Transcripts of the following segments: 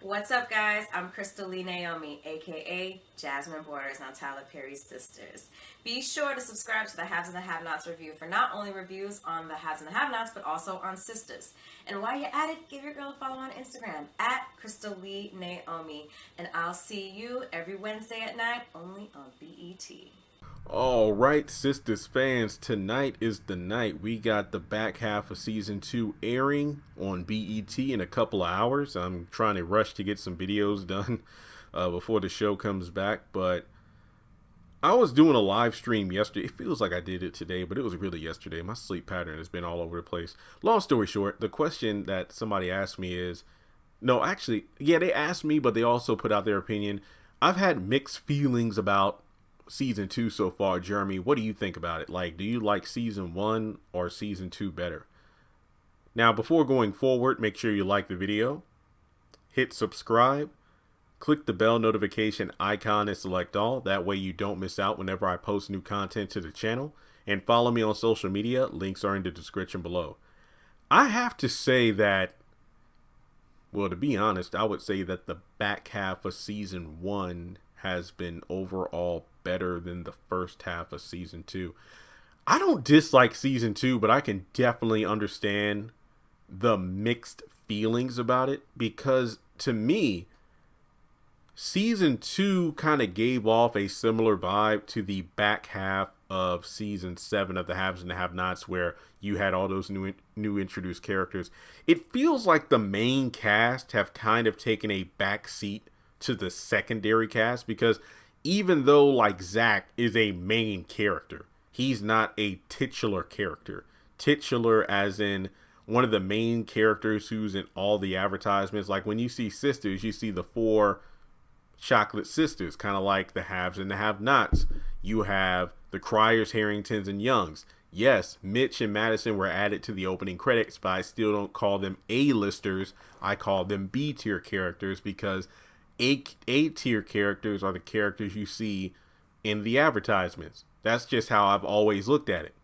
What's up, guys? I'm Crystal Lee Naomi, aka Jasmine Borders on Tyler Perry's Sisters. Be sure to subscribe to the Haves and the Have-Nots review for not only reviews on the Haves and the Have-Nots, but also on Sistas. And while you're at it, give your girl a follow on Instagram at Crystal Lee Naomi. And I'll see you every Wednesday at night, only on BET. All right, Sisters fans, tonight is the night. We got the back half of season 2 airing on BET in a couple of hours. I'm trying to rush to get some videos done before the show comes back, but I was doing a live stream yesterday. It feels like I did it today, but it was really yesterday. My sleep pattern has been all over the place. Long story short, the question that somebody asked me is, no, actually, yeah, they asked me, but they also put out their opinion. I've had mixed feelings about season 2 so far. Jeremy, what do you think about it? Like, do you like season 1 or season 2 better? Now, before going forward, make sure you like the video, hit subscribe, click the bell notification icon and select all. That way you don't miss out whenever I post new content to the channel. And follow me on social media. Links are in the description below. I have to say that, well, to be honest, I would say that the back half of season 1 has been overall better than the first half of season 2. I don't dislike season 2, but I can definitely understand the mixed feelings about it, because to me, season 2 kind of gave off a similar vibe to the back half of season 7 of the Haves and the Have-Nots, where you had all those new introduced characters. It feels like the main cast have kind of taken a back seat to the secondary cast, because even though like Zach is a main character, he's not a titular character. Titular as in one of the main characters who's in all the advertisements. Like when you see Sisters, you see the 4 chocolate sisters, kind of like the Haves and the Have-Nots. You have the Criers, Harringtons, and Youngs. Yes, Mitch and Madison were added to the opening credits, but I still don't call them A-listers. I call them B-tier characters, because A-tier characters are the characters you see in the advertisements. That's just how I've always looked at it.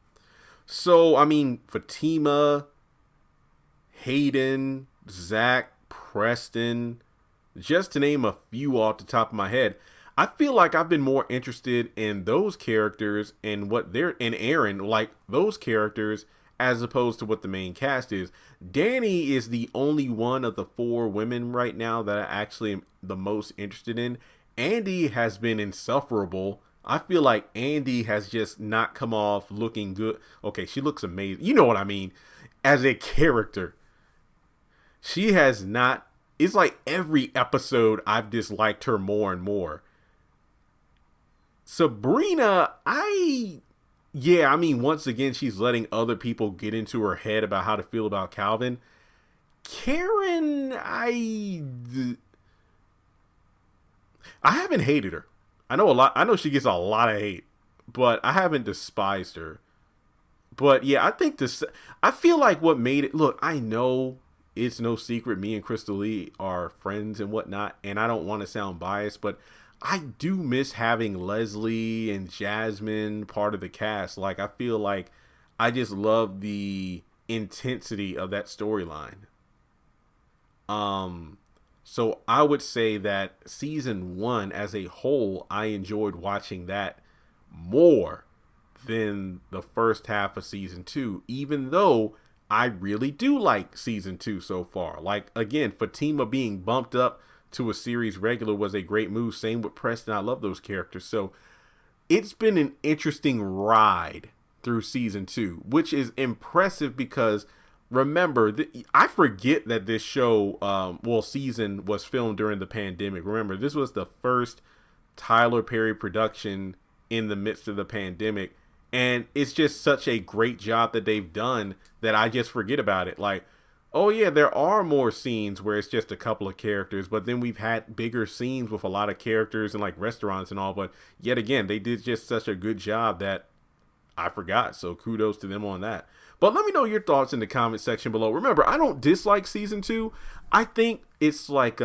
So, I mean, Fatima, Hayden, Zach, Preston, just to name a few off the top of my head, I feel like I've been more interested in those characters and what they're, and Aaron, like those characters, as opposed to what the main cast is. Danny is the only one of the 4 women right now that I actually am the most interested in. Andy has been insufferable. I feel like Andy has just not come off looking good. Okay, she looks amazing. You know what I mean? As a character, she has not. It's like every episode I've disliked her more and more. Sabrina, yeah, I mean, once again, she's letting other people get into her head about how to feel about Calvin. Karen, I haven't hated her. I know she gets a lot of hate, but I haven't despised her. But yeah, I feel like what made it, look, I know it's no secret me and Crystal Lee are friends and whatnot, and I don't want to sound biased, but I do miss having Leslie and Jasmine part of the cast. Like, I feel like I just love the intensity of that storyline. So I would say that season 1 as a whole, I enjoyed watching that more than the first half of season 2, even though I really do like season 2 so far. Like, again, Fatima being bumped up to a series regular was a great move. Same with Preston. I love those characters. So it's been an interesting ride through season 2, which is impressive because remember, I forget that this show, season was filmed during the pandemic. Remember, this was the first Tyler Perry production in the midst of the pandemic. And it's just such a great job that they've done that I just forget about it. Like, oh yeah, there are more scenes where it's just a couple of characters, but then we've had bigger scenes with a lot of characters and like restaurants and all. But yet again, they did just such a good job that I forgot. So kudos to them on that. But let me know your thoughts in the comment section below. Remember, I don't dislike season 2. I think it's like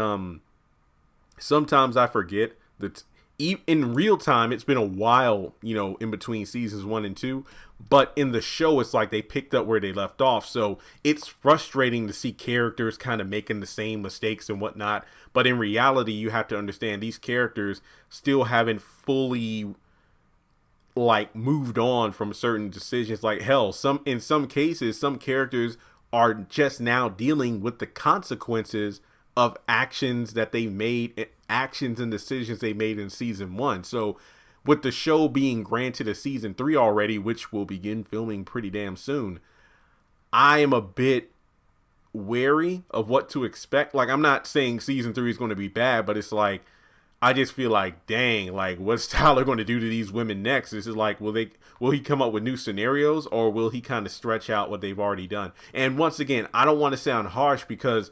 sometimes I forget that in real time, it's been a while, in between seasons 1 and 2. But in the show, it's like they picked up where they left off. So it's frustrating to see characters kind of making the same mistakes and whatnot. But in reality, you have to understand these characters still haven't fully moved on from certain decisions. Like hell, in some cases, some characters are just now dealing with the consequences of actions that they made, actions and decisions they made in season 1. So with the show being granted a season 3 already, which will begin filming pretty damn soon, I am a bit wary of what to expect. I'm not saying season 3 is going to be bad, but it's I just feel dang, what's Tyler going to do to these women next? This is will he come up with new scenarios, or will he kind of stretch out what they've already done? And once again, I don't want to sound harsh, because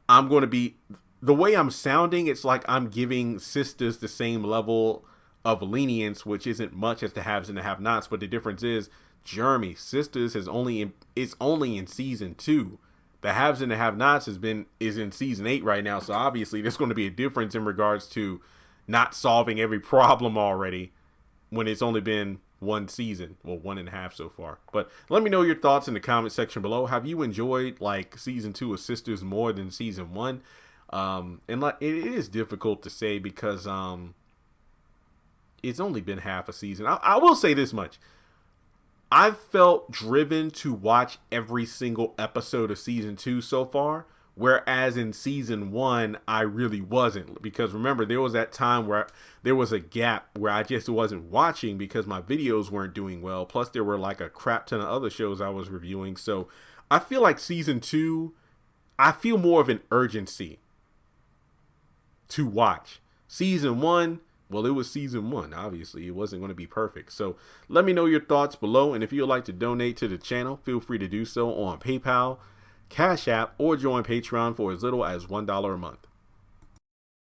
I'm going to be, the way I'm sounding, it's like I'm giving Sistas the same level of lenience, which isn't much, as the haves and the have-nots. But the difference is, Jeremy, Sistas is only in season 2. The haves and the have-nots is in season 8 right now. So obviously there's going to be a difference in regards to not solving every problem already, when it's only been one season, well, 1.5 so far. But let me know your thoughts in the comment section below. Have you enjoyed season 2 of Sistas more than season 1? And it is difficult to say, because it's only been half a season. I will say this much: I've felt driven to watch every single episode of season 2 so far, whereas in season 1, I really wasn't. Because remember, there was that time where there was a gap where I just wasn't watching because my videos weren't doing well. Plus, there were a crap ton of other shows I was reviewing. So I feel like season 2, I feel more of an urgency to watch. Season 1, well, it was season 1. Obviously, it wasn't going to be perfect. So let me know your thoughts below. And if you'd like to donate to the channel, feel free to do so on PayPal, Cash App, or join Patreon for as little as $1 a month.